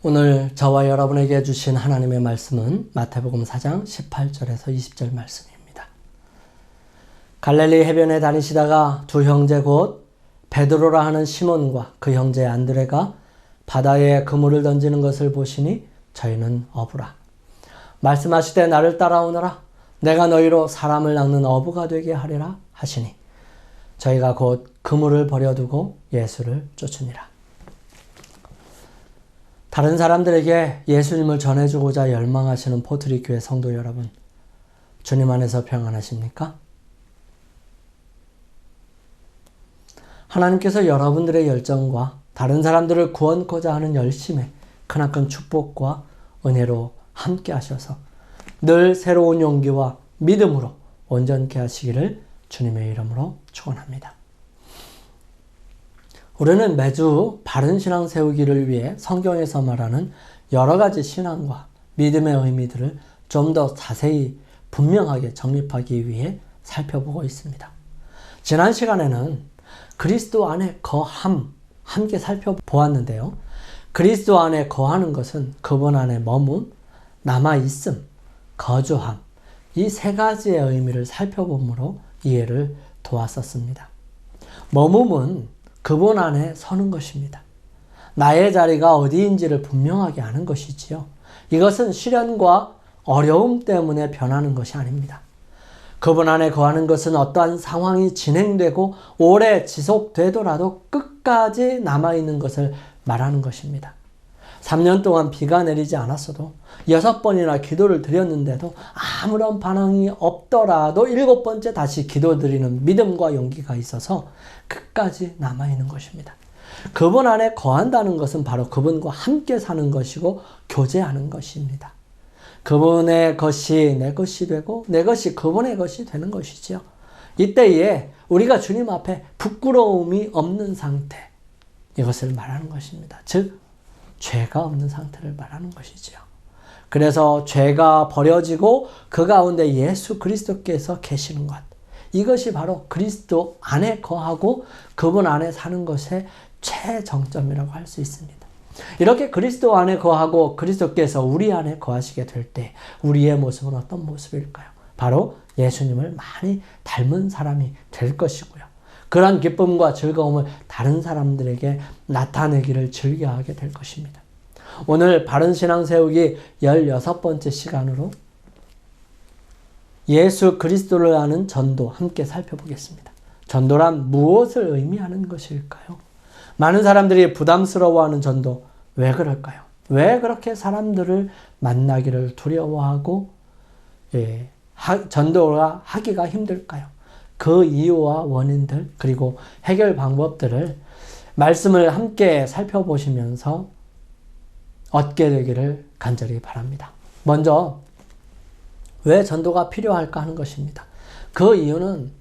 오늘 저와 여러분에게 주신 하나님의 말씀은 마태복음 4장 18절에서 20절 말씀입니다. 갈릴리 해변에 다니시다가 두 형제 곧 베드로라 하는 시몬과 그 형제 안드레가 바다에 그물을 던지는 것을 보시니 저희는 어부라. 말씀하시되 나를 따라오너라. 내가 너희로 사람을 낚는 어부가 되게 하리라 하시니 저희가 곧 그물을 버려두고 예수를 쫓으니라. 다른 사람들에게 예수님을 전해주고자 열망하시는 포트리 교회 성도 여러분, 주님 안에서 평안하십니까? 하나님께서 여러분들의 열정과 다른 사람들을 구원코자 하는 열심에 크나큰 축복과 은혜로 함께 하셔서 늘 새로운 용기와 믿음으로 온전케 하시기를 주님의 이름으로 축원합니다. 우리는 매주 바른 신앙 세우기를 위해 성경에서 말하는 여러 가지 신앙과 믿음의 의미들을 좀 더 자세히 분명하게 정립하기 위해 살펴보고 있습니다. 지난 시간에는 그리스도 안에 거함 함께 살펴보았는데요. 그리스도 안에 거하는 것은 그분 안에 머문, 남아있음, 거주함, 이 세 가지의 의미를 살펴봄으로 이해를 도왔었습니다. 머문은 그분 안에 서는 것입니다. 나의 자리가 어디인지를 분명하게 아는 것이지요. 이것은 시련과 어려움 때문에 변하는 것이 아닙니다. 그분 안에 거하는 것은 어떠한 상황이 진행되고 오래 지속되더라도 끝까지 남아있는 것을 말하는 것입니다. 3년 동안 비가 내리지 않았어도 6번이나 기도를 드렸는데도 아무런 반응이 없더라도 7번째 다시 기도드리는 믿음과 용기가 있어서 끝까지 남아있는 것입니다. 그분 안에 거한다는 것은 바로 그분과 함께 사는 것이고 교제하는 것입니다. 그분의 것이 내 것이 되고 내 것이 그분의 것이 되는 것이죠. 이때에 우리가 주님 앞에 부끄러움이 없는 상태, 이것을 말하는 것입니다. 즉 죄가 없는 상태를 말하는 것이죠. 그래서 죄가 버려지고 그 가운데 예수 그리스도께서 계시는 것, 이것이 바로 그리스도 안에 거하고 그분 안에 사는 것의 최정점이라고 할 수 있습니다. 이렇게 그리스도 안에 거하고 그리스도께서 우리 안에 거하시게 될 때 우리의 모습은 어떤 모습일까요? 바로 예수님을 많이 닮은 사람이 될 것이고요. 그런 기쁨과 즐거움을 다른 사람들에게 나타내기를 즐겨하게 될 것입니다. 오늘 바른 신앙 세우기 16번째 시간으로 예수 그리스도를 아는 전도 함께 살펴보겠습니다. 전도란 무엇을 의미하는 것일까요? 많은 사람들이 부담스러워하는 전도, 왜 그럴까요? 왜 그렇게 사람들을 만나기를 두려워하고 전도가 하기가 힘들까요? 그 이유와 원인들 그리고 해결 방법들을 말씀을 함께 살펴보시면서 얻게 되기를 간절히 바랍니다. 먼저 왜 전도가 필요할까 하는 것입니다. 그 이유는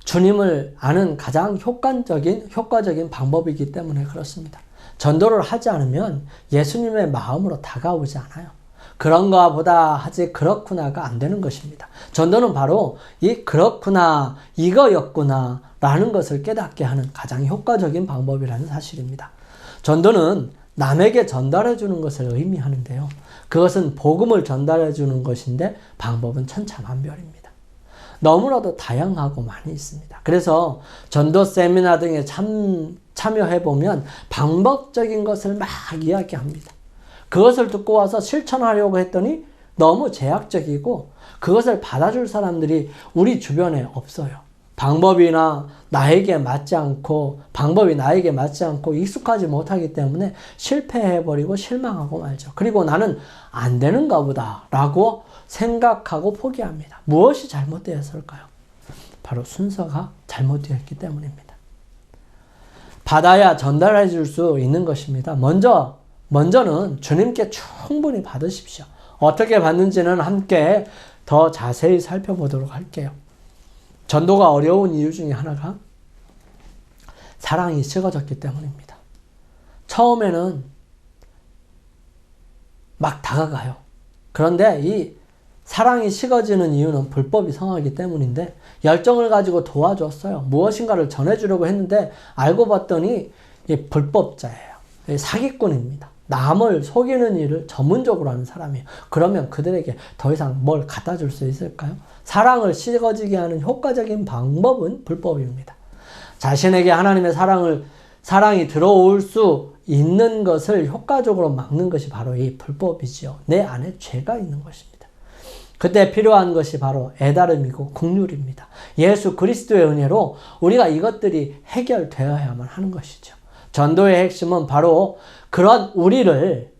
주님을 아는 가장 효과적인 방법이기 때문에 그렇습니다. 전도를 하지 않으면 예수님의 마음으로 다가오지 않아요. 그런가 보다 하지 그렇구나가 안 되는 것입니다. 전도는 바로 이 그렇구나, 이거였구나 라는 것을 깨닫게 하는 가장 효과적인 방법이라는 사실입니다. 전도는 남에게 전달해 주는 것을 의미하는데요. 그것은 복음을 전달해 주는 것인데 방법은 천차만별입니다. 너무나도 다양하고 많이 있습니다. 그래서 전도 세미나 등에 참여해보면 방법적인 것을 막 이야기합니다. 그것을 듣고 와서 실천하려고 했더니 너무 제약적이고 그것을 받아줄 사람들이 우리 주변에 없어요. 방법이 나에게 맞지 않고 익숙하지 못하기 때문에 실패해버리고 실망하고 말죠. 그리고 나는 안 되는가 보다 라고 생각하고 포기합니다. 무엇이 잘못되었을까요? 바로 순서가 잘못되어 있기 때문입니다. 받아야 전달해 줄 수 있는 것입니다. 먼저는 주님께 충분히 받으십시오. 어떻게 받는지는 함께 더 자세히 살펴보도록 할게요. 전도가 어려운 이유 중에 하나가 사랑이 식어졌기 때문입니다. 처음에는 막 다가가요. 그런데 이 사랑이 식어지는 이유는 불법이 성하기 때문인데 열정을 가지고 도와줬어요. 무엇인가를 전해주려고 했는데 알고 봤더니 이 불법자예요. 사기꾼입니다. 남을 속이는 일을 전문적으로 하는 사람이에요. 그러면 그들에게 더 이상 뭘 갖다 줄 수 있을까요? 사랑을 식어지게 하는 효과적인 방법은 불법입니다. 자신에게 하나님의 사랑이 들어올 수 있는 것을 효과적으로 막는 것이 바로 이 불법이지요. 내 안에 죄가 있는 것입니다. 그때 필요한 것이 바로 애다름이고 긍휼입니다. 예수 그리스도의 은혜로 우리가 이것들이 해결되어야만 하는 것이죠. 전도의 핵심은 바로 그런 우리를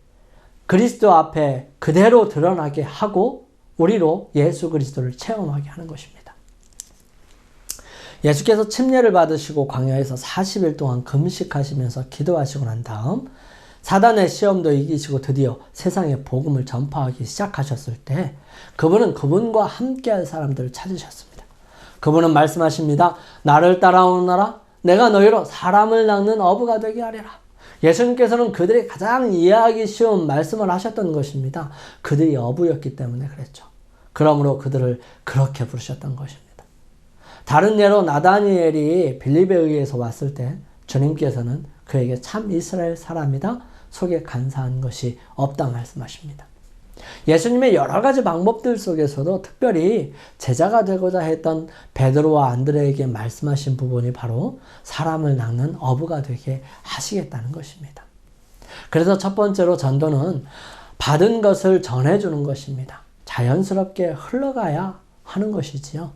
그리스도 앞에 그대로 드러나게 하고 우리로 예수 그리스도를 체험하게 하는 것입니다. 예수께서 침례를 받으시고 광야에서 40일 동안 금식하시면서 기도하시고 난 다음 사단의 시험도 이기시고 드디어 세상에 복음을 전파하기 시작하셨을 때 그분은 그분과 함께할 사람들을 찾으셨습니다. 그분은 말씀하십니다. 나를 따라오너라. 내가 너희로 사람을 낚는 어부가 되게 하리라. 예수님께서는 그들이 가장 이해하기 쉬운 말씀을 하셨던 것입니다. 그들이 어부였기 때문에 그랬죠. 그러므로 그들을 그렇게 부르셨던 것입니다. 다른 예로 나다니엘이 빌립에 의해서 왔을 때 주님께서는 그에게 참 이스라엘 사람이다. 속에 간사한 것이 없다 말씀하십니다. 예수님의 여러 가지 방법들 속에서도 특별히 제자가 되고자 했던 베드로와 안드레에게 말씀하신 부분이 바로 사람을 낚는 어부가 되게 하시겠다는 것입니다. 그래서 첫 번째로 전도는 받은 것을 전해주는 것입니다. 자연스럽게 흘러가야 하는 것이지요.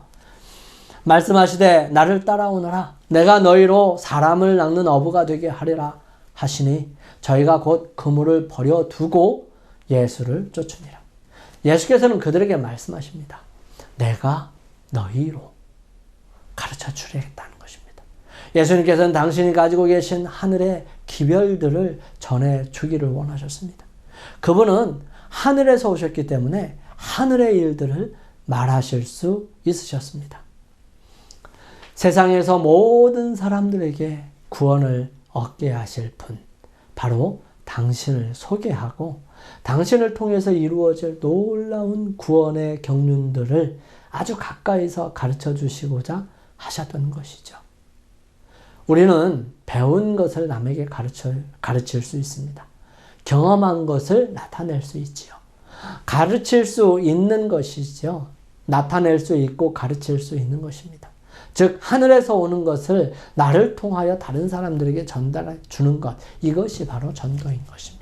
말씀하시되 나를 따라오너라. 내가 너희로 사람을 낚는 어부가 되게 하리라 하시니 저희가 곧 그물을 버려두고 예수를 쫓으니라. 예수께서는 그들에게 말씀하십니다. 내가 너희로 가르쳐 주겠다는 것입니다. 예수님께서는 당신이 가지고 계신 하늘의 기별들을 전해 주기를 원하셨습니다. 그분은 하늘에서 오셨기 때문에 하늘의 일들을 말하실 수 있으셨습니다. 세상에서 모든 사람들에게 구원을 얻게 하실 분, 바로 당신을 소개하고 당신을 통해서 이루어질 놀라운 구원의 경륜들을 아주 가까이서 가르쳐 주시고자 하셨던 것이죠. 우리는 배운 것을 남에게 가르칠 수 있습니다. 경험한 것을 나타낼 수 있지요. 가르칠 수 있는 것이죠. 나타낼 수 있고 가르칠 수 있는 것입니다. 즉 하늘에서 오는 것을 나를 통하여 다른 사람들에게 전달해 주는 것, 이것이 바로 전도인 것입니다.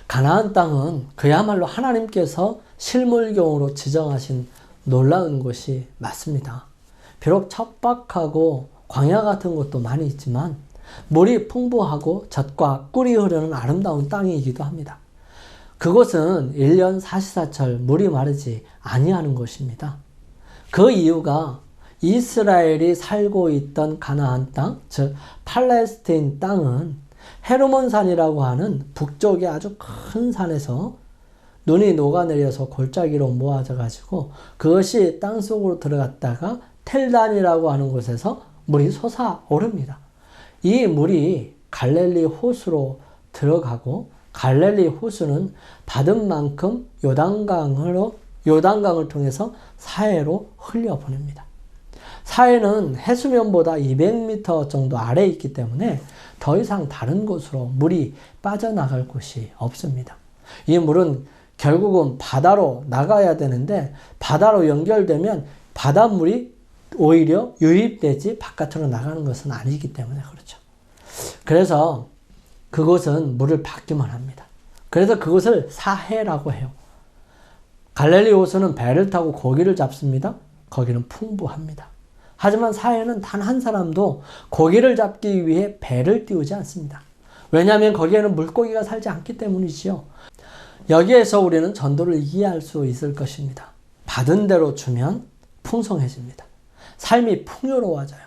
가나안 땅은 그야말로 하나님께서 실물경으로 지정하신 놀라운 곳이 맞습니다. 비록 척박하고 광야 같은 곳도 많이 있지만 물이 풍부하고 젖과 꿀이 흐르는 아름다운 땅이기도 합니다. 그곳은 1년 사시사철 물이 마르지 아니하는 곳입니다. 그 이유가 이스라엘이 살고 있던 가나안 땅, 즉 팔레스틴 땅은 헤르몬산이라고 하는 북쪽의 아주 큰 산에서 눈이 녹아내려서 골짜기로 모아져 가지고 그것이 땅속으로 들어갔다가 텔단이라고 하는 곳에서 물이 솟아오릅니다. 이 물이 갈릴리 호수로 들어가고 갈릴리 호수는 받은 만큼 요단강을 통해서 사해로 흘려보냅니다. 사해는 해수면보다 200m 정도 아래에 있기 때문에 더 이상 다른 곳으로 물이 빠져나갈 곳이 없습니다. 이 물은 결국은 바다로 나가야 되는데 바다로 연결되면 바닷물이 오히려 유입되지 바깥으로 나가는 것은 아니기 때문에 그렇죠. 그래서 그곳은 물을 받기만 합니다. 그래서 그것을 사해라고 해요. 갈릴리 호수는 배를 타고 고기를 잡습니다. 거기는 풍부합니다. 하지만 사해는 단 한 사람도 고기를 잡기 위해 배를 띄우지 않습니다. 왜냐하면 거기에는 물고기가 살지 않기 때문이지요. 여기에서 우리는 전도를 이해할 수 있을 것입니다. 받은 대로 주면 풍성해집니다. 삶이 풍요로워져요.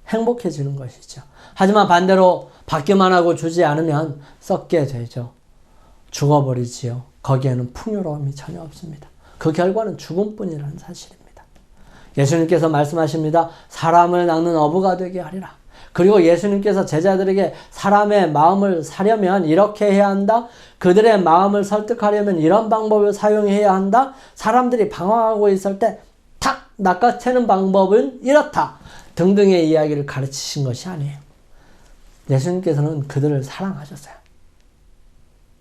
행복해지는 것이죠. 하지만 반대로 받기만 하고 주지 않으면 썩게 되죠. 죽어버리지요. 거기에는 풍요로움이 전혀 없습니다. 그 결과는 죽음뿐이라는 사실입니다. 예수님께서 말씀하십니다. 사람을 낚는 어부가 되게 하리라. 그리고 예수님께서 제자들에게 사람의 마음을 사려면 이렇게 해야 한다. 그들의 마음을 설득하려면 이런 방법을 사용해야 한다. 사람들이 방황하고 있을 때 탁 낚아채는 방법은 이렇다. 등등의 이야기를 가르치신 것이 아니에요. 예수님께서는 그들을 사랑하셨어요.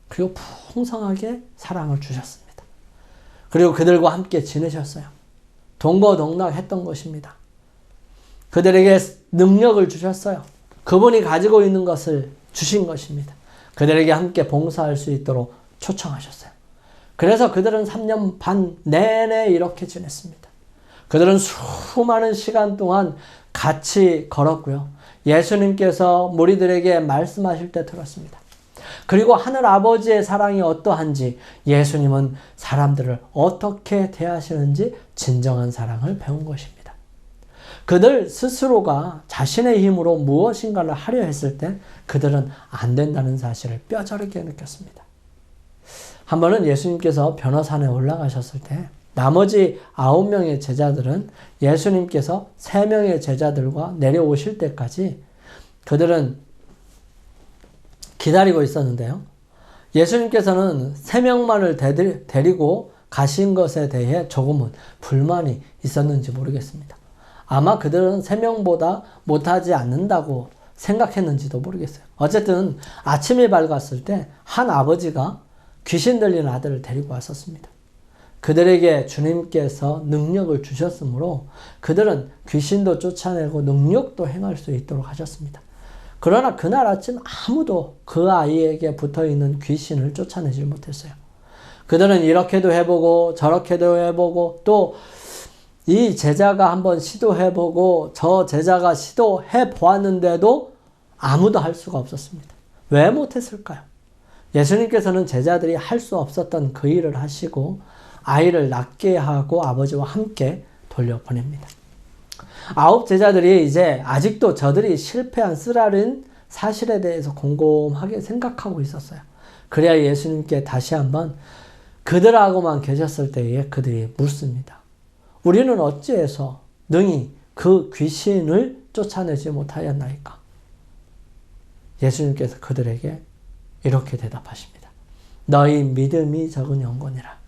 그리고 풍성하게 사랑을 주셨습니다. 그리고 그들과 함께 지내셨어요. 동거동락했던 것입니다. 그들에게 능력을 주셨어요. 그분이 가지고 있는 것을 주신 것입니다. 그들에게 함께 봉사할 수 있도록 초청하셨어요. 그래서 그들은 3년 반 내내 이렇게 지냈습니다. 그들은 수많은 시간 동안 같이 걸었고요. 예수님께서 무리들에게 말씀하실 때 들었습니다. 그리고 하늘 아버지의 사랑이 어떠한지, 예수님은 사람들을 어떻게 대하시는지 진정한 사랑을 배운 것입니다. 그들 스스로가 자신의 힘으로 무엇인가를 하려 했을 때 그들은 안 된다는 사실을 뼈저리게 느꼈습니다. 한 번은 예수님께서 변호산에 올라가셨을 때 나머지 9명의 제자들은 예수님께서 3명의 제자들과 내려오실 때까지 그들은 기다리고 있었는데요. 예수님께서는 3명만을 데리고 가신 것에 대해 조금은 불만이 있었는지 모르겠습니다. 아마 그들은 3명보다 못하지 않는다고 생각했는지도 모르겠어요. 어쨌든 아침이 밝았을 때 한 아버지가 귀신 들린 아들을 데리고 왔었습니다. 그들에게 주님께서 능력을 주셨으므로 그들은 귀신도 쫓아내고 능력도 행할 수 있도록 하셨습니다. 그러나 그날 아침 아무도 그 아이에게 붙어있는 귀신을 쫓아내지 못했어요. 그들은 이렇게도 해보고 저렇게도 해보고 또 이 제자가 한번 시도해보고 저 제자가 시도해보았는데도 아무도 할 수가 없었습니다. 왜 못했을까요? 예수님께서는 제자들이 할 수 없었던 그 일을 하시고 아이를 낫게 하고 아버지와 함께 돌려보냅니다. 9 제자들이 이제 아직도 저들이 실패한 쓰라린 사실에 대해서 곰곰하게 생각하고 있었어요. 그래야 예수님께 다시 한번 그들하고만 계셨을 때에 그들이 묻습니다. 우리는 어찌해서 능히 그 귀신을 쫓아내지 못하였나이까? 예수님께서 그들에게 이렇게 대답하십니다. 너희 믿음이 적은 영혼이라.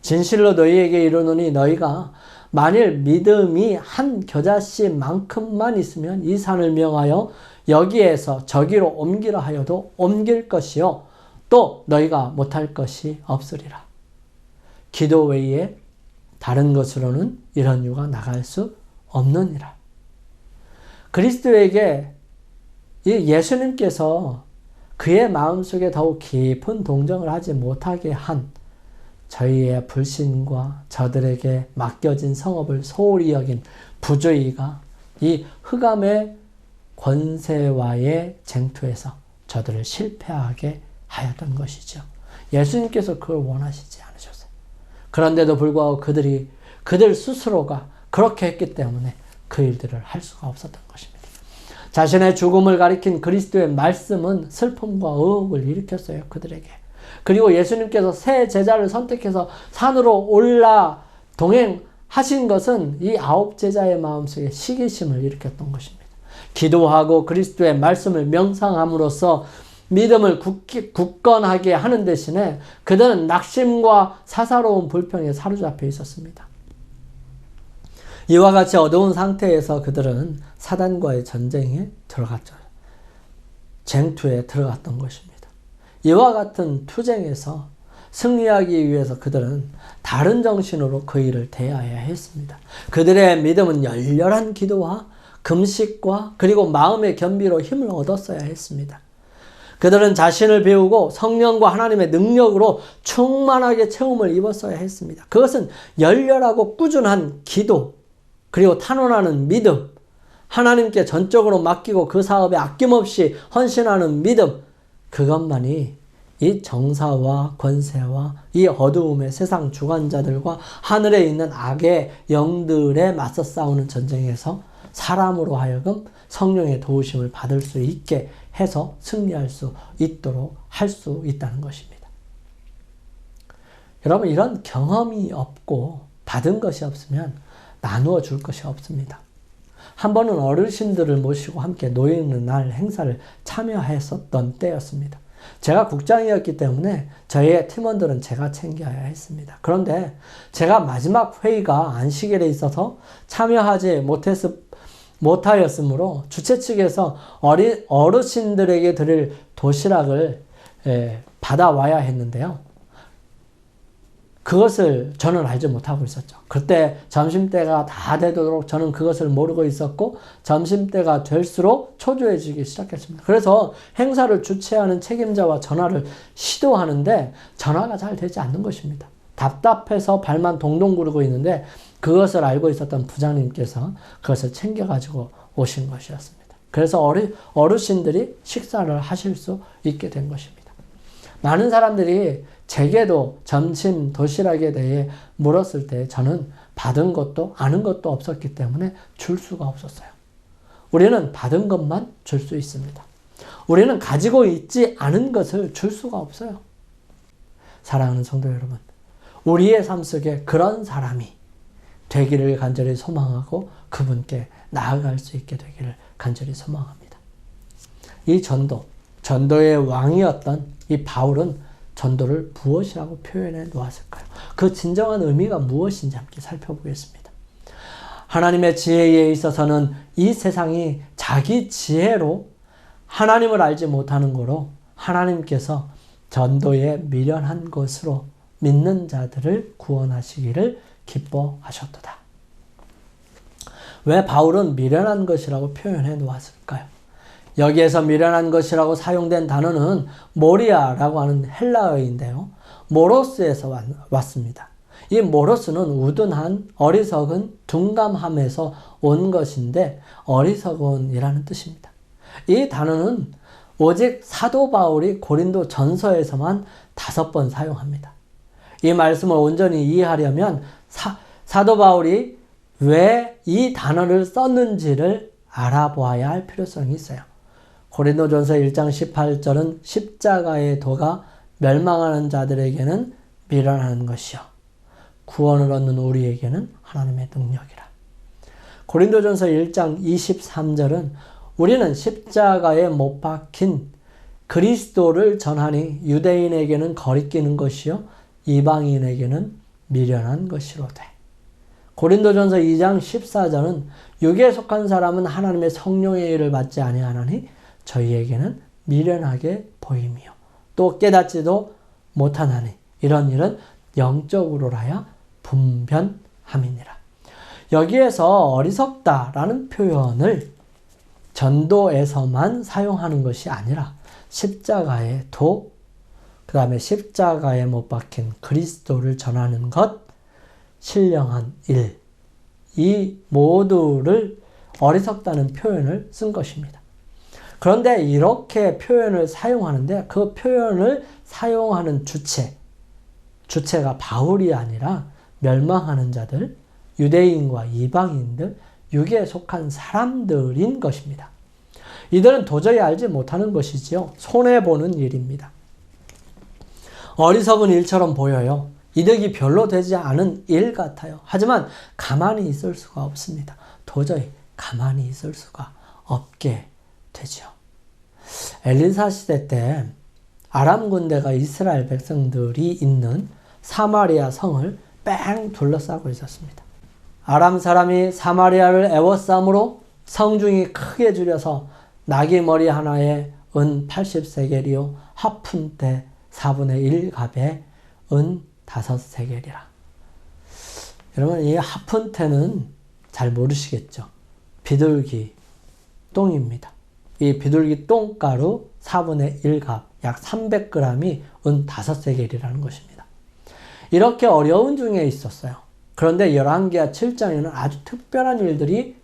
진실로 너희에게 이르노니 너희가 만일 믿음이 한 겨자씨만큼만 있으면 이 산을 명하여 여기에서 저기로 옮기라 하여도 옮길 것이요 또 너희가 못할 것이 없으리라. 기도 외에 다른 것으로는 이런 유가 나갈 수 없느니라. 그리스도에게 예수님께서 그의 마음속에 더욱 깊은 동정을 하지 못하게 한 저희의 불신과 저들에게 맡겨진 성업을 소홀히 여긴 부주의가 이 흑암의 권세와의 쟁투에서 저들을 실패하게 하였던 것이죠. 예수님께서 그걸 원하시지 않으셨어요. 그런데도 불구하고 그들 스스로가 그렇게 했기 때문에 그 일들을 할 수가 없었던 것입니다. 자신의 죽음을 가리킨 그리스도의 말씀은 슬픔과 의혹을 일으켰어요. 그들에게. 그리고 예수님께서 새 제자를 선택해서 산으로 올라 동행하신 것은 이 9 제자의 마음속에 시기심을 일으켰던 것입니다. 기도하고 그리스도의 말씀을 명상함으로써 믿음을 굳건하게 하는 대신에 그들은 낙심과 사사로운 불평에 사로잡혀 있었습니다. 이와 같이 어두운 상태에서 그들은 사단과의 전쟁에 들어갔죠. 쟁투에 들어갔던 것입니다. 이와 같은 투쟁에서 승리하기 위해서 그들은 다른 정신으로 그 일을 대해야 했습니다. 그들의 믿음은 열렬한 기도와 금식과 그리고 마음의 겸비로 힘을 얻었어야 했습니다. 그들은 자신을 배우고 성령과 하나님의 능력으로 충만하게 체험을 입었어야 했습니다. 그것은 열렬하고 꾸준한 기도, 그리고 탄원하는 믿음, 하나님께 전적으로 맡기고 그 사업에 아낌없이 헌신하는 믿음, 그것만이 이 정사와 권세와 이 어두움의 세상 주관자들과 하늘에 있는 악의 영들에 맞서 싸우는 전쟁에서 사람으로 하여금 성령의 도우심을 받을 수 있게 해서 승리할 수 있도록 할 수 있다는 것입니다. 여러분, 이런 경험이 없고 받은 것이 없으면 나누어 줄 것이 없습니다. 한 번은 어르신들을 모시고 함께 노인의 날 행사를 참여했었던 때였습니다. 제가 국장이었기 때문에 저희의 팀원들은 제가 챙겨야 했습니다. 그런데 제가 마지막 회의가 안식일에 있어서 참여하지 못하였으므로 주최 측에서 어르신들에게 드릴 도시락을 받아와야 했는데요. 그것을 저는 알지 못하고 있었죠. 그때 점심때가 다 되도록 저는 그것을 모르고 있었고 점심때가 될수록 초조해지기 시작했습니다. 그래서 행사를 주최하는 책임자와 전화를 시도하는데 전화가 잘 되지 않는 것입니다. 답답해서 발만 동동 구르고 있는데 그것을 알고 있었던 부장님께서 그것을 챙겨가지고 오신 것이었습니다. 그래서 어르신들이 식사를 하실 수 있게 된 것입니다. 많은 사람들이 제게도 점심 도시락에 대해 물었을 때 저는 받은 것도 아는 것도 없었기 때문에 줄 수가 없었어요. 우리는 받은 것만 줄 수 있습니다. 우리는 가지고 있지 않은 것을 줄 수가 없어요. 사랑하는 성도 여러분, 우리의 삶 속에 그런 사람이 되기를 간절히 소망하고 그분께 나아갈 수 있게 되기를 간절히 소망합니다. 이 전도의 왕이었던 이 바울은 전도를 무엇이라고 표현해 놓았을까요? 그 진정한 의미가 무엇인지 함께 살펴보겠습니다. 하나님의 지혜에 있어서는 이 세상이 자기 지혜로 하나님을 알지 못하는 거로 하나님께서 전도에 미련한 것으로 믿는 자들을 구원하시기를 기뻐하셨도다. 왜 바울은 미련한 것이라고 표현해 놓았을까요? 여기에서 미련한 것이라고 사용된 단어는 모리아라고 하는 헬라어인데요. 모로스에서 왔습니다. 이 모로스는 우둔한, 어리석은, 둔감함에서 온 것인데 어리석은이라는 뜻입니다. 이 단어는 오직 사도 바울이 고린도 전서에서만 5번 사용합니다. 이 말씀을 온전히 이해하려면 사도 바울이 왜 이 단어를 썼는지를 알아보아야 할 필요성이 있어요. 고린도전서 1장 18절은 십자가의 도가 멸망하는 자들에게는 미련한 것이요 구원을 얻는 우리에게는 하나님의 능력이라. 고린도전서 1장 23절은 우리는 십자가에 못 박힌 그리스도를 전하니 유대인에게는 거리끼는 것이요 이방인에게는 미련한 것이로되. 고린도전서 2장 14절은 육에 속한 사람은 하나님의 성령의 일을 받지 아니하나니 저희에게는 미련하게 보임이요 또 깨닫지도 못하나니 이런 일은 영적으로라야 분변함이니라. 여기에서 어리석다라는 표현을 전도에서만 사용하는 것이 아니라 십자가의 도, 그 다음에 십자가에 못 박힌 그리스도를 전하는 것, 신령한 일, 이 모두를 어리석다는 표현을 쓴 것입니다. 그런데 이렇게 표현을 사용하는데 그 표현을 사용하는 주체가 바울이 아니라 멸망하는 자들, 유대인과 이방인들, 육에 속한 사람들인 것입니다. 이들은 도저히 알지 못하는 것이지요. 손해보는 일입니다. 어리석은 일처럼 보여요. 이득이 별로 되지 않은 일 같아요. 하지만 가만히 있을 수가 없습니다. 도저히 가만히 있을 수가 없게 되죠. 엘리사 시대 때 아람 군대가 이스라엘 백성들이 있는 사마리아 성을 뺑 둘러싸고 있었습니다. 아람 사람이 사마리아를 애워싸므로 성중이 크게 줄여서 나귀 머리 하나에 은 80세겔이요 하푼때 4분의 1갑에 은 5세겔이라. 여러분, 이 하푼테는 잘 모르시겠죠? 비둘기 똥입니다. 이 비둘기 똥가루 4분의 1갑, 약 300g이 은 5세겔이라는 것입니다. 이렇게 어려운 중에 있었어요. 그런데 열왕기하 7장에는 아주 특별한 일들이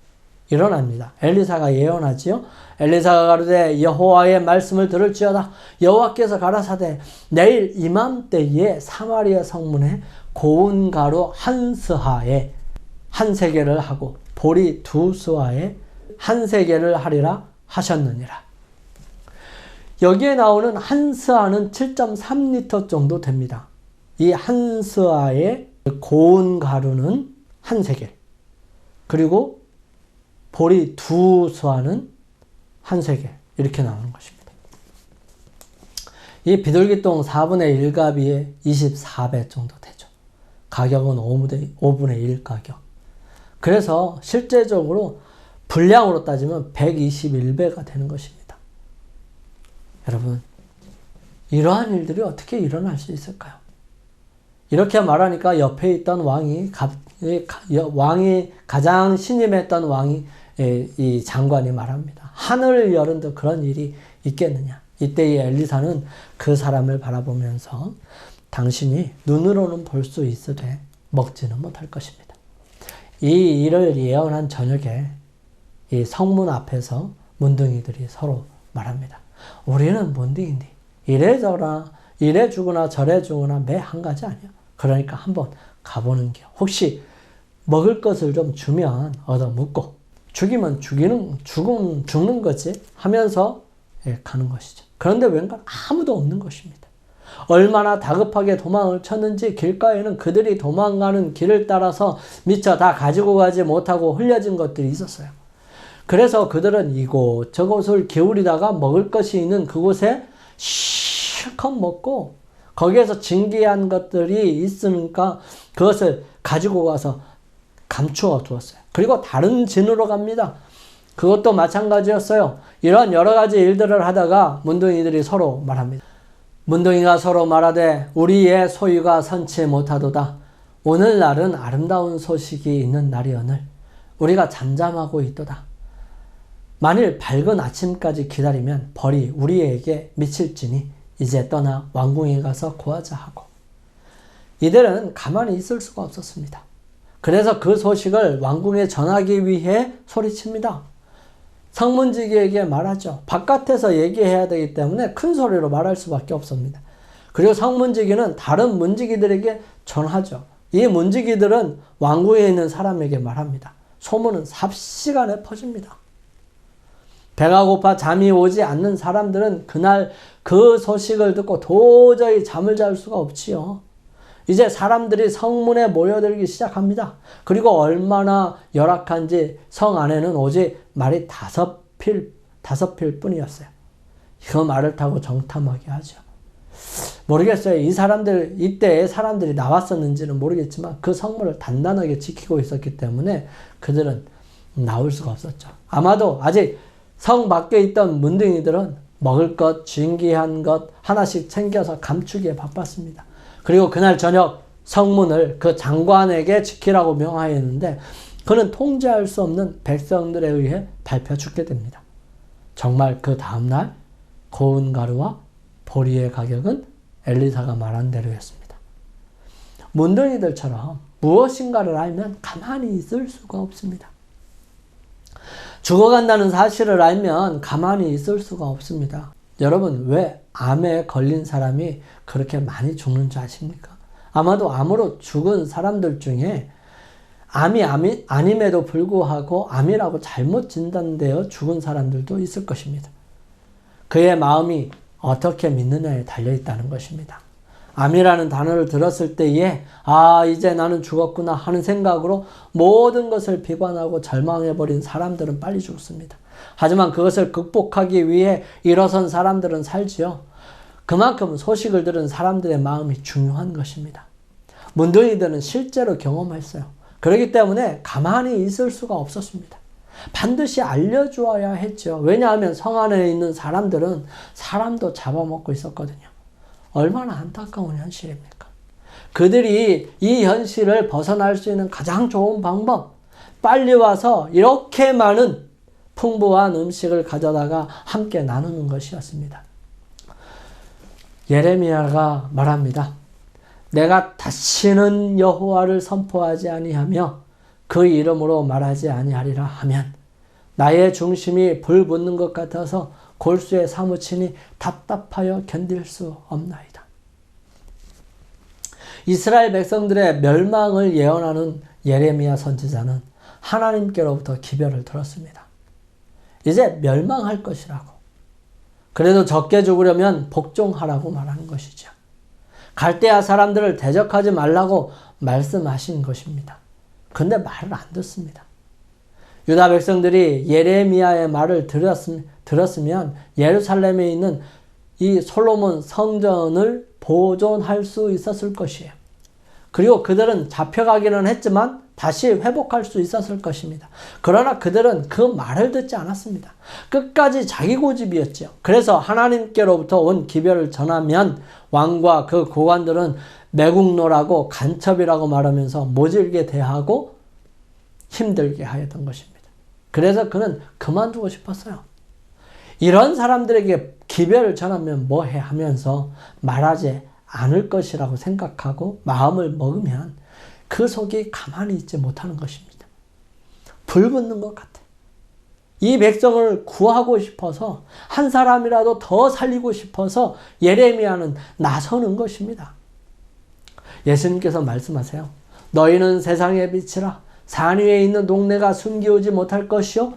일어납니다. 엘리사가 예언하지요. 엘리사가 가로되 여호와의 말씀을 들을지어다. 여호와께서 가라사대 내일 이맘때에 사마리아 성문에 고운 가루 한 스하에 한 세겔을 하고 보리 2스하에 한 세겔을 하리라 하셨느니라. 여기에 나오는 한 스하는 7.3리터 정도 됩니다. 이 한 스하의 고운 가루는 한 세겔, 그리고 보리 2스하는 한 세겔, 이렇게 나오는 것입니다. 이 비둘기똥 4분의 1갑이 24배 정도 되죠. 가격은 5분의 1 가격. 그래서 실제적으로 분량으로 따지면 121배가 되는 것입니다. 여러분, 이러한 일들이 어떻게 일어날 수 있을까요? 이렇게 말하니까 옆에 있던 왕이 가장 신임했던 왕이 이 장관이 말합니다. 하늘을 여는 듯 그런 일이 있겠느냐. 이때 이 엘리사는 그 사람을 바라보면서 당신이 눈으로는 볼 수 있으되 먹지는 못할 것입니다. 이 일을 예언한 저녁에 이 성문 앞에서 문둥이들이 서로 말합니다. 우리는 문둥이니 이래 주거나 저래 주거나 매 한 가지 아니야. 그러니까 한번 가보는 게 혹시 먹을 것을 좀 주면 얻어 먹고 죽이면 죽는 거지 하면서 가는 것이죠. 그런데 왠가 아무도 없는 것입니다. 얼마나 다급하게 도망을 쳤는지 길가에는 그들이 도망가는 길을 따라서 미처 다 가지고 가지 못하고 흘려진 것들이 있었어요. 그래서 그들은 이곳저곳을 기울이다가 먹을 것이 있는 그곳에 실컷 먹고 거기에서 진귀한 것들이 있으니까 그것을 가지고 가서 감추어 두었어요. 그리고 다른 진으로 갑니다. 그것도 마찬가지였어요. 이런 여러 가지 일들을 하다가 문둥이들이 서로 말합니다. 문둥이가 서로 말하되 우리의 소유가 선치 못하도다. 오늘날은 아름다운 소식이 있는 날이오늘 우리가 잠잠하고 있도다. 만일 밝은 아침까지 기다리면 벌이 우리에게 미칠지니 이제 떠나 왕궁에 가서 구하자 하고. 이들은 가만히 있을 수가 없었습니다. 그래서 그 소식을 왕궁에 전하기 위해 소리칩니다. 성문지기에게 말하죠. 바깥에서 얘기해야 되기 때문에 큰 소리로 말할 수밖에 없습니다. 그리고 성문지기는 다른 문지기들에게 전하죠. 이 문지기들은 왕궁에 있는 사람에게 말합니다. 소문은 삽시간에 퍼집니다. 배가 고파 잠이 오지 않는 사람들은 그날 그 소식을 듣고 도저히 잠을 잘 수가 없지요. 이제 사람들이 성문에 모여들기 시작합니다. 그리고 얼마나 열악한지 성 안에는 오직 말이 5필 뿐이었어요. 그 말을 타고 정탐하게 하죠. 모르겠어요. 이때의 사람들이 나왔었는지는 모르겠지만 그 성문을 단단하게 지키고 있었기 때문에 그들은 나올 수가 없었죠. 아마도 아직 성 밖에 있던 문둥이들은 먹을 것, 진귀한 것 하나씩 챙겨서 감추기에 바빴습니다. 그리고 그날 저녁 성문을 그 장관에게 지키라고 명하였는데 그는 통제할 수 없는 백성들에 의해 밟혀 죽게 됩니다. 정말 그 다음날 고운 가루와 보리의 가격은 엘리사가 말한 대로였습니다. 문둥이들처럼 무엇인가를 알면 가만히 있을 수가 없습니다. 죽어간다는 사실을 알면 가만히 있을 수가 없습니다. 여러분, 왜 암에 걸린 사람이 그렇게 많이 죽는 줄 아십니까? 아마도 암으로 죽은 사람들 중에 암이 아님에도 불구하고 암이라고 잘못 진단되어 죽은 사람들도 있을 것입니다. 그의 마음이 어떻게 믿느냐에 달려있다는 것입니다. 암이라는 단어를 들었을 때에 이제 나는 죽었구나 하는 생각으로 모든 것을 비관하고 절망해버린 사람들은 빨리 죽습니다. 하지만 그것을 극복하기 위해 일어선 사람들은 살지요. 그만큼 소식을 들은 사람들의 마음이 중요한 것입니다. 문둥이들은 실제로 경험했어요. 그렇기 때문에 가만히 있을 수가 없었습니다. 반드시 알려주어야 했죠. 왜냐하면 성 안에 있는 사람들은 사람도 잡아먹고 있었거든요. 얼마나 안타까운 현실입니까? 그들이 이 현실을 벗어날 수 있는 가장 좋은 방법, 빨리 와서 이렇게 많은 풍부한 음식을 가져다가 함께 나누는 것이었습니다. 예레미야가 말합니다. 내가 다시는 여호와를 선포하지 아니하며 그 이름으로 말하지 아니하리라 하면 나의 중심이 불 붙는 것 같아서 골수에 사무치니 답답하여 견딜 수 없나이다. 이스라엘 백성들의 멸망을 예언하는 예레미야 선지자는 하나님께로부터 기별을 들었습니다. 이제 멸망할 것이라고. 그래도 적게 죽으려면 복종하라고 말하는 것이죠. 갈대아 사람들을 대적하지 말라고 말씀하신 것입니다. 근데 말을 안 듣습니다. 유다 백성들이 예레미야의 말을 들었으면 예루살렘에 있는 이 솔로몬 성전을 보존할 수 있었을 것이에요. 그리고 그들은 잡혀가기는 했지만 다시 회복할 수 있었을 것입니다. 그러나 그들은 그 말을 듣지 않았습니다. 끝까지 자기 고집이었죠. 그래서 하나님께로부터 온 기별을 전하면 왕과 그 고관들은 매국노라고 간첩이라고 말하면서 모질게 대하고 힘들게 하였던 것입니다. 그래서 그는 그만두고 싶었어요. 이런 사람들에게 기별을 전하면 뭐해 하면서 말하지 않을 것이라고 생각하고 마음을 먹으면 그 속이 가만히 있지 못하는 것입니다. 불 붙는 것 같아. 이 백성을 구하고 싶어서 한 사람이라도 더 살리고 싶어서 예레미야는 나서는 것입니다. 예수님께서 말씀하세요. 너희는 세상의 빛이라. 산 위에 있는 동네가 숨기우지 못할 것이요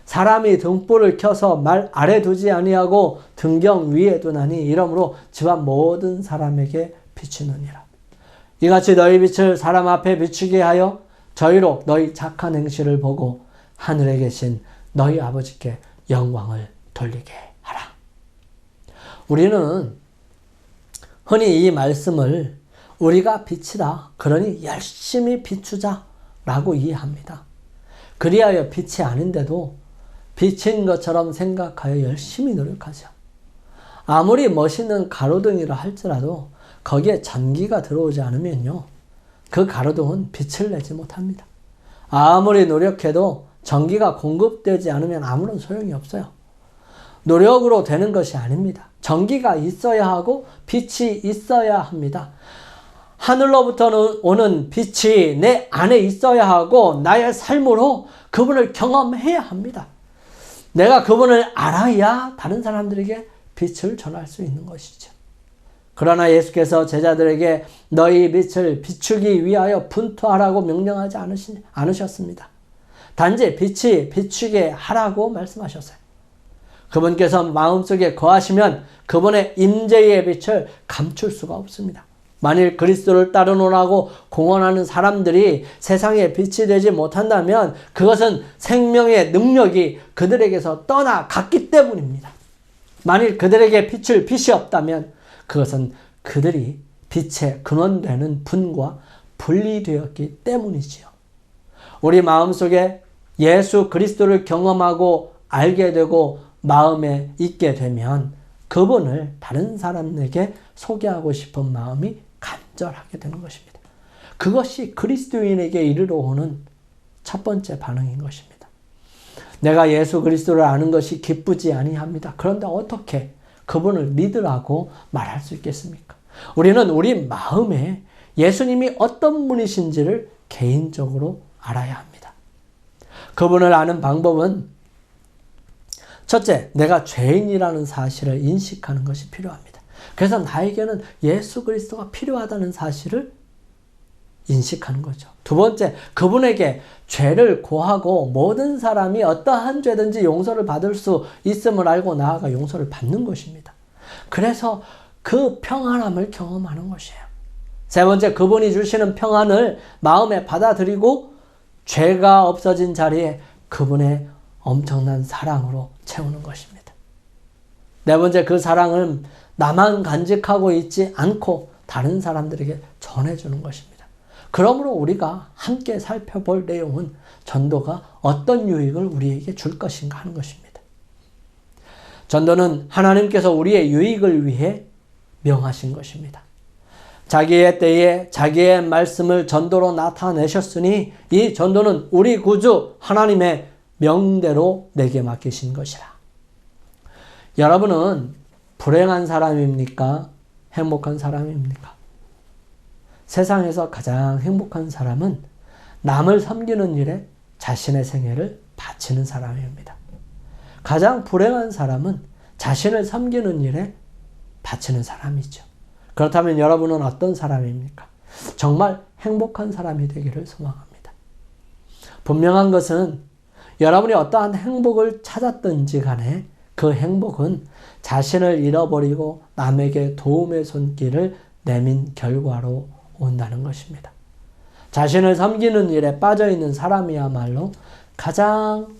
사람이 등불을 켜서 말 아래 두지 아니하고 등경 위에 두나니 이러므로 집안 모든 사람에게 비추느니라. 이같이 너희 빛을 사람 앞에 비추게 하여 저희로 너희 착한 행실을 보고 하늘에 계신 너희 아버지께 영광을 돌리게 하라. 우리는 흔히 이 말씀을 우리가 빛이다. 그러니 열심히 비추자라고 이해합니다. 그리하여 빛이 아닌데도 빛인 것처럼 생각하여 열심히 노력하죠. 아무리 멋있는 가로등이라 할지라도 거기에 전기가 들어오지 않으면요. 그 가로등은 빛을 내지 못합니다. 아무리 노력해도 전기가 공급되지 않으면 아무런 소용이 없어요. 노력으로 되는 것이 아닙니다. 전기가 있어야 하고 빛이 있어야 합니다. 하늘로부터 오는 빛이 내 안에 있어야 하고 나의 삶으로 그분을 경험해야 합니다. 내가 그분을 알아야 다른 사람들에게 빛을 전할 수 있는 것이죠. 그러나 예수께서 제자들에게 너희 빛을 비추기 위하여 분투하라고 명령하지 않으셨습니다. 단지 빛이 비추게 하라고 말씀하셨어요. 그분께서 마음속에 거하시면 그분의 임재의 빛을 감출 수가 없습니다. 만일 그리스도를 따르노라고 공언하는 사람들이 세상에 빛이 되지 못한다면 그것은 생명의 능력이 그들에게서 떠나갔기 때문입니다. 만일 그들에게 빛이 없다면 그것은 그들이 빛의 근원되는 분과 분리되었기 때문이지요. 우리 마음속에 예수 그리스도를 경험하고 알게 되고 마음에 있게 되면 그분을 다른 사람에게 소개하고 싶은 마음이 간절하게 되는 것입니다. 그것이 그리스도인에게 이르러 오는 첫 번째 반응인 것입니다. 내가 예수 그리스도를 아는 것이 기쁘지 아니합니다. 그런데 어떻게 그분을 믿으라고 말할 수 있겠습니까? 우리는 우리 마음에 예수님이 어떤 분이신지를 개인적으로 알아야 합니다. 그분을 아는 방법은 첫째, 내가 죄인이라는 사실을 인식하는 것이 필요합니다. 그래서 나에게는 예수 그리스도가 필요하다는 사실을 인식하는 거죠. 두 번째, 그분에게 죄를 고하고 모든 사람이 어떠한 죄든지 용서를 받을 수 있음을 알고 나아가 용서를 받는 것입니다. 그래서 그 평안함을 경험하는 것이에요. 세 번째, 그분이 주시는 평안을 마음에 받아들이고 죄가 없어진 자리에 그분의 엄청난 사랑으로 채우는 것입니다. 네 번째, 그 사랑을 나만 간직하고 있지 않고 다른 사람들에게 전해주는 것입니다. 그러므로 우리가 함께 살펴볼 내용은 전도가 어떤 유익을 우리에게 줄 것인가 하는 것입니다. 전도는 하나님께서 우리의 유익을 위해 명하신 것입니다. 자기의 때에 자기의 말씀을 전도로 나타내셨으니 이 전도는 우리 구주 하나님의 명대로 내게 맡기신 것이라. 여러분은 불행한 사람입니까? 행복한 사람입니까? 세상에서 가장 행복한 사람은 남을 섬기는 일에 자신의 생애를 바치는 사람입니다. 가장 불행한 사람은 자신을 섬기는 일에 바치는 사람이죠. 그렇다면 여러분은 어떤 사람입니까? 정말 행복한 사람이 되기를 소망합니다. 분명한 것은 여러분이 어떠한 행복을 찾았든지 간에 그 행복은 자신을 잃어버리고 남에게 도움의 손길을 내민 결과로 온다는 것입니다. 자신을 섬기는 일에 빠져있는 사람이야말로 가장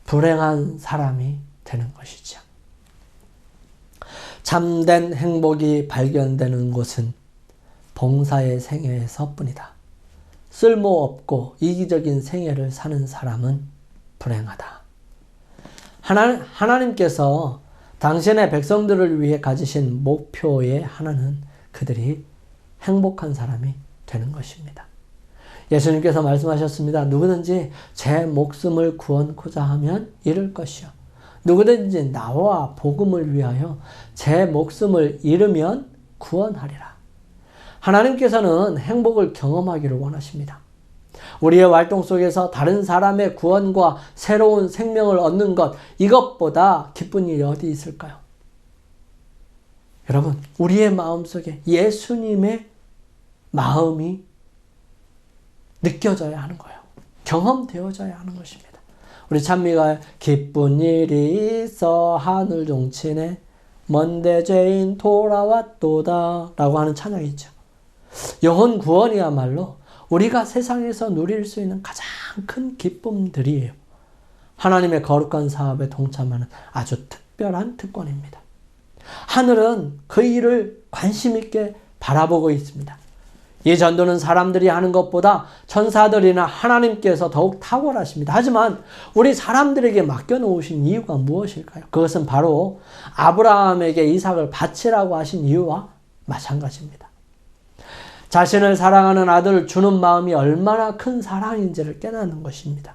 불행한 사람이 되는 것이죠. 참된 행복이 발견되는 곳은 봉사의 생애에서뿐이다. 쓸모없고 이기적인 생애를 사는 사람은 불행하다. 하나님께서 당신의 백성들을 위해 가지신 목표의 하나는 그들이 행복한 사람이 되는 것입니다. 예수님께서 말씀하셨습니다. 누구든지 제 목숨을 구원코자 하면 잃을 것이요. 누구든지 나와 복음을 위하여 제 목숨을 잃으면 구원하리라. 하나님께서는 행복을 경험하기를 원하십니다. 우리의 활동 속에서 다른 사람의 구원과 새로운 생명을 얻는 것, 이것보다 기쁜 일이 어디 있을까요? 여러분, 우리의 마음속에 예수님의 마음이 느껴져야 하는 거예요. 경험되어져야 하는 것입니다. 우리 찬미가 기쁜 일이 있어 하늘 종치네 먼데 죄인 돌아왔도다 라고 하는 찬양이 있죠. 영혼 구원이야말로 우리가 세상에서 누릴 수 있는 가장 큰 기쁨들이에요. 하나님의 거룩한 사업에 동참하는 아주 특별한 특권입니다. 하늘은 그 일을 관심 있게 바라보고 있습니다. 이 전도는 사람들이 하는 것보다 천사들이나 하나님께서 더욱 탁월하십니다. 하지만 우리 사람들에게 맡겨놓으신 이유가 무엇일까요? 그것은 바로 아브라함에게 이삭을 바치라고 하신 이유와 마찬가지입니다. 자신을 사랑하는 아들을 주는 마음이 얼마나 큰 사랑인지를 깨닫는 것입니다.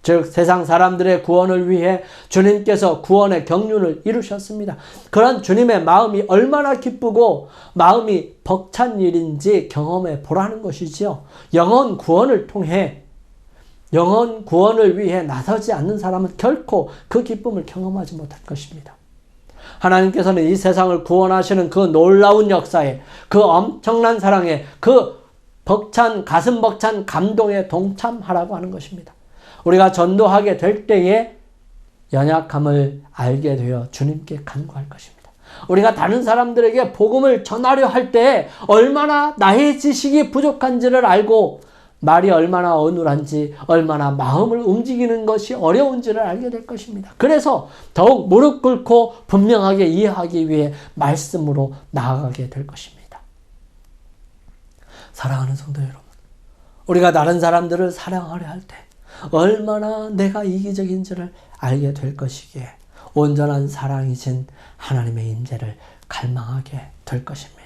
즉 세상 사람들의 구원을 위해 주님께서 구원의 경륜을 이루셨습니다. 그런 주님의 마음이 얼마나 기쁘고 마음이 벅찬 일인지 경험해 보라는 것이지요. 영혼 구원을 통해 영혼 구원을 위해 나서지 않는 사람은 결코 그 기쁨을 경험하지 못할 것입니다. 하나님께서는 이 세상을 구원하시는 그 놀라운 역사에, 그 엄청난 사랑에, 그 가슴 벅찬 감동에 동참하라고 하는 것입니다. 우리가 전도하게 될 때에 연약함을 알게 되어 주님께 간구할 것입니다. 우리가 다른 사람들에게 복음을 전하려 할 때 얼마나 나의 지식이 부족한지를 알고 말이 얼마나 어눌한지, 얼마나 마음을 움직이는 것이 어려운지를 알게 될 것입니다. 그래서 더욱 무릎 꿇고 분명하게 이해하기 위해 말씀으로 나아가게 될 것입니다. 사랑하는 성도 여러분, 우리가 다른 사람들을 사랑하려 할 때 얼마나 내가 이기적인지를 알게 될 것이기에 온전한 사랑이신 하나님의 임재를 갈망하게 될 것입니다.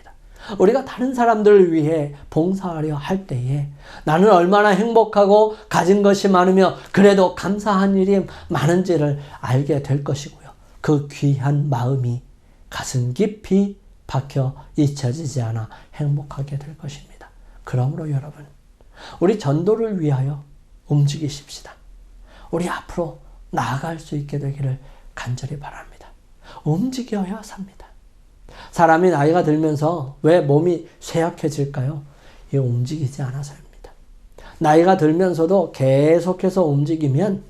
우리가 다른 사람들을 위해 봉사하려 할 때에 나는 얼마나 행복하고 가진 것이 많으며 그래도 감사한 일이 많은지를 알게 될 것이고요. 그 귀한 마음이 가슴 깊이 박혀 잊혀지지 않아 행복하게 될 것입니다. 그러므로 여러분, 우리 전도를 위하여 움직이십시다. 우리 앞으로 나아갈 수 있게 되기를 간절히 바랍니다. 움직여야 삽니다. 사람이 나이가 들면서 왜 몸이 쇠약해질까요? 이 움직이지 않아서입니다. 나이가 들면서도 계속해서 움직이면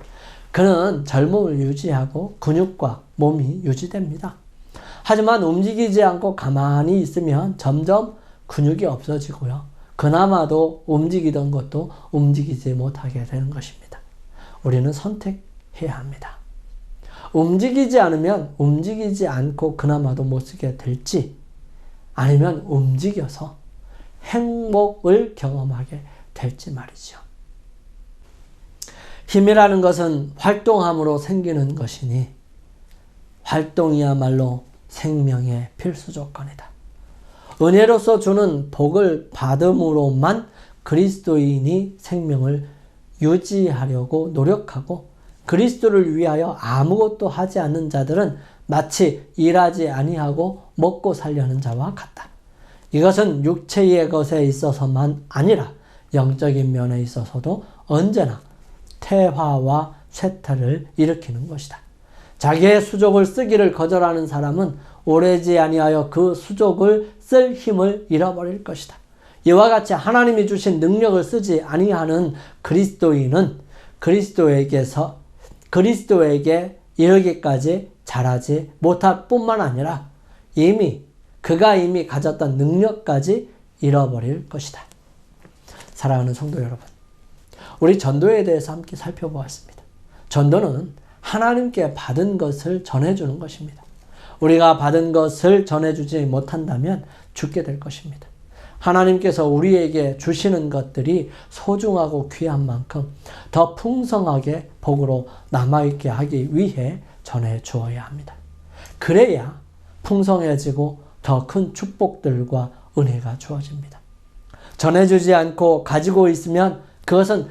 그는 젊음을 유지하고 근육과 몸이 유지됩니다. 하지만 움직이지 않고 가만히 있으면 점점 근육이 없어지고요. 그나마도 움직이던 것도 움직이지 못하게 되는 것입니다. 우리는 선택해야 합니다. 움직이지 않으면 움직이지 않고 그나마도 못 쓰게 될지, 아니면 움직여서 행복을 경험하게 될지 말이죠. 힘이라는 것은 활동함으로 생기는 것이니 활동이야말로 생명의 필수 조건이다. 은혜로서 주는 복을 받음으로만 그리스도인이 생명을 유지하려고 노력하고 그리스도를 위하여 아무것도 하지 않는 자들은 마치 일하지 아니하고 먹고 살려는 자와 같다. 이것은 육체의 것에 있어서만 아니라 영적인 면에 있어서도 언제나 퇴화와 쇠퇴를 일으키는 것이다. 자기의 수족을 쓰기를 거절하는 사람은 오래지 아니하여 그 수족을 쓸 힘을 잃어버릴 것이다. 이와 같이 하나님이 주신 능력을 쓰지 아니하는 그리스도인은 그리스도에게 이르기까지 잘하지 못할 뿐만 아니라 그가 이미 가졌던 능력까지 잃어버릴 것이다. 사랑하는 성도 여러분, 우리 전도에 대해서 함께 살펴보았습니다. 전도는 하나님께 받은 것을 전해주는 것입니다. 우리가 받은 것을 전해주지 못한다면 죽게 될 것입니다. 하나님께서 우리에게 주시는 것들이 소중하고 귀한 만큼 더 풍성하게 복으로 남아있게 하기 위해 전해 주어야 합니다. 그래야 풍성해지고 더 큰 축복들과 은혜가 주어집니다. 전해주지 않고 가지고 있으면 그것은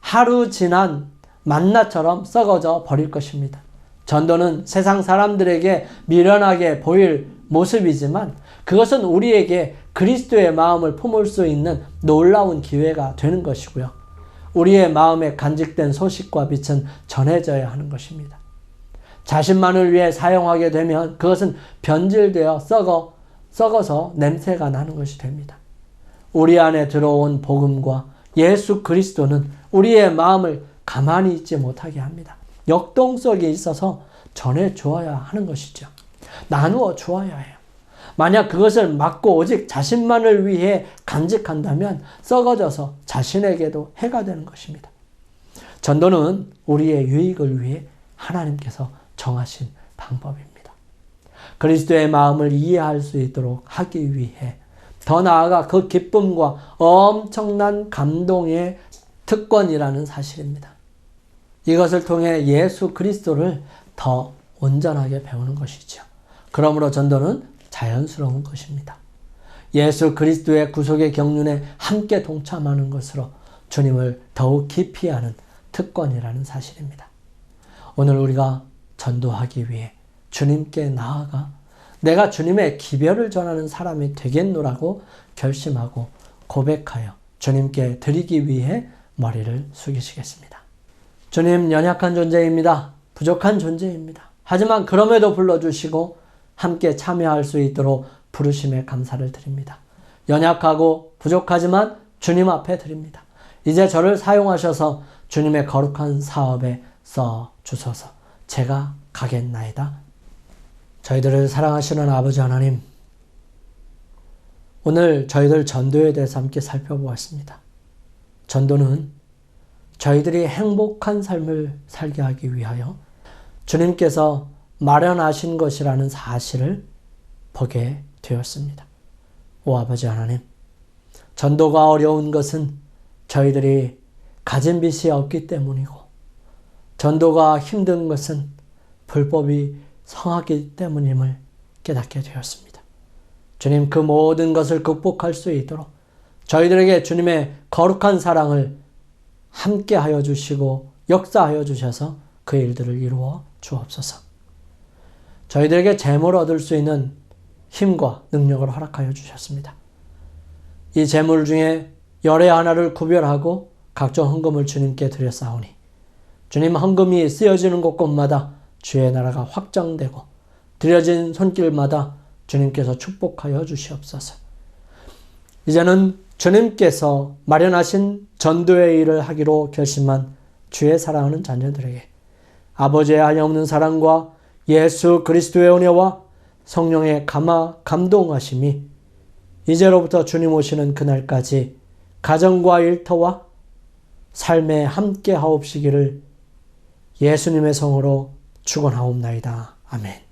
하루 지난 만나처럼 썩어져 버릴 것입니다. 전도는 세상 사람들에게 미련하게 보일 모습이지만 그것은 우리에게 그리스도의 마음을 품을 수 있는 놀라운 기회가 되는 것이고요. 우리의 마음에 간직된 소식과 빛은 전해져야 하는 것입니다. 자신만을 위해 사용하게 되면 그것은 변질되어 썩어서 냄새가 나는 것이 됩니다. 우리 안에 들어온 복음과 예수 그리스도는 우리의 마음을 가만히 있지 못하게 합니다. 역동성이 있어서 전해 주어야 하는 것이죠. 나누어 주어야 해요. 만약 그것을 막고 오직 자신만을 위해 간직한다면 썩어져서 자신에게도 해가 되는 것입니다. 전도는 우리의 유익을 위해 하나님께서 정하신 방법입니다. 그리스도의 마음을 이해할 수 있도록 하기 위해 더 나아가 그 기쁨과 엄청난 감동의 특권이라는 사실입니다. 이것을 통해 예수 그리스도를 더 온전하게 배우는 것이죠. 그러므로 전도는 자연스러운 것입니다. 예수 그리스도의 구속의 경륜에 함께 동참하는 것으로 주님을 더욱 깊이 아는 특권이라는 사실입니다. 오늘 우리가 전도하기 위해 주님께 나아가 내가 주님의 기별을 전하는 사람이 되겠노라고 결심하고 고백하여 주님께 드리기 위해 머리를 숙이시겠습니다. 주님, 연약한 존재입니다. 부족한 존재입니다. 하지만 그럼에도 불러주시고 함께 참여할 수 있도록 부르심에 감사를 드립니다. 연약하고 부족하지만 주님 앞에 드립니다. 이제 저를 사용하셔서 주님의 거룩한 사업에 써 주소서. 제가 가겠나이다. 저희들을 사랑하시는 아버지 하나님, 오늘 저희들 전도에 대해서 함께 살펴보았습니다. 전도는 저희들이 행복한 삶을 살게 하기 위하여 주님께서 마련하신 것이라는 사실을 보게 되었습니다. 오 아버지 하나님, 전도가 어려운 것은 저희들이 가진 빚이 없기 때문이고, 전도가 힘든 것은 불법이 성하기 때문임을 깨닫게 되었습니다. 주님, 그 모든 것을 극복할 수 있도록 저희들에게 주님의 거룩한 사랑을 함께 하여 주시고 역사하여 주셔서 그 일들을 이루어 주옵소서. 저희들에게 재물을 얻을 수 있는 힘과 능력을 허락하여 주셨습니다. 이 재물 중에 열의 하나를 구별하고 각종 헌금을 주님께 드렸사오니 주님, 헌금이 쓰여지는 곳곳마다 주의 나라가 확장되고 드려진 손길마다 주님께서 축복하여 주시옵소서. 이제는 주님께서 마련하신 전도의 일을 하기로 결심한 주의 사랑하는 자녀들에게 아버지의 한없는 사랑과 예수 그리스도의 은혜와 성령의 감동하심이 이제로부터 주님 오시는 그날까지 가정과 일터와 삶에 함께 하옵시기를 예수님의 성으로 축원하옵나이다. 아멘.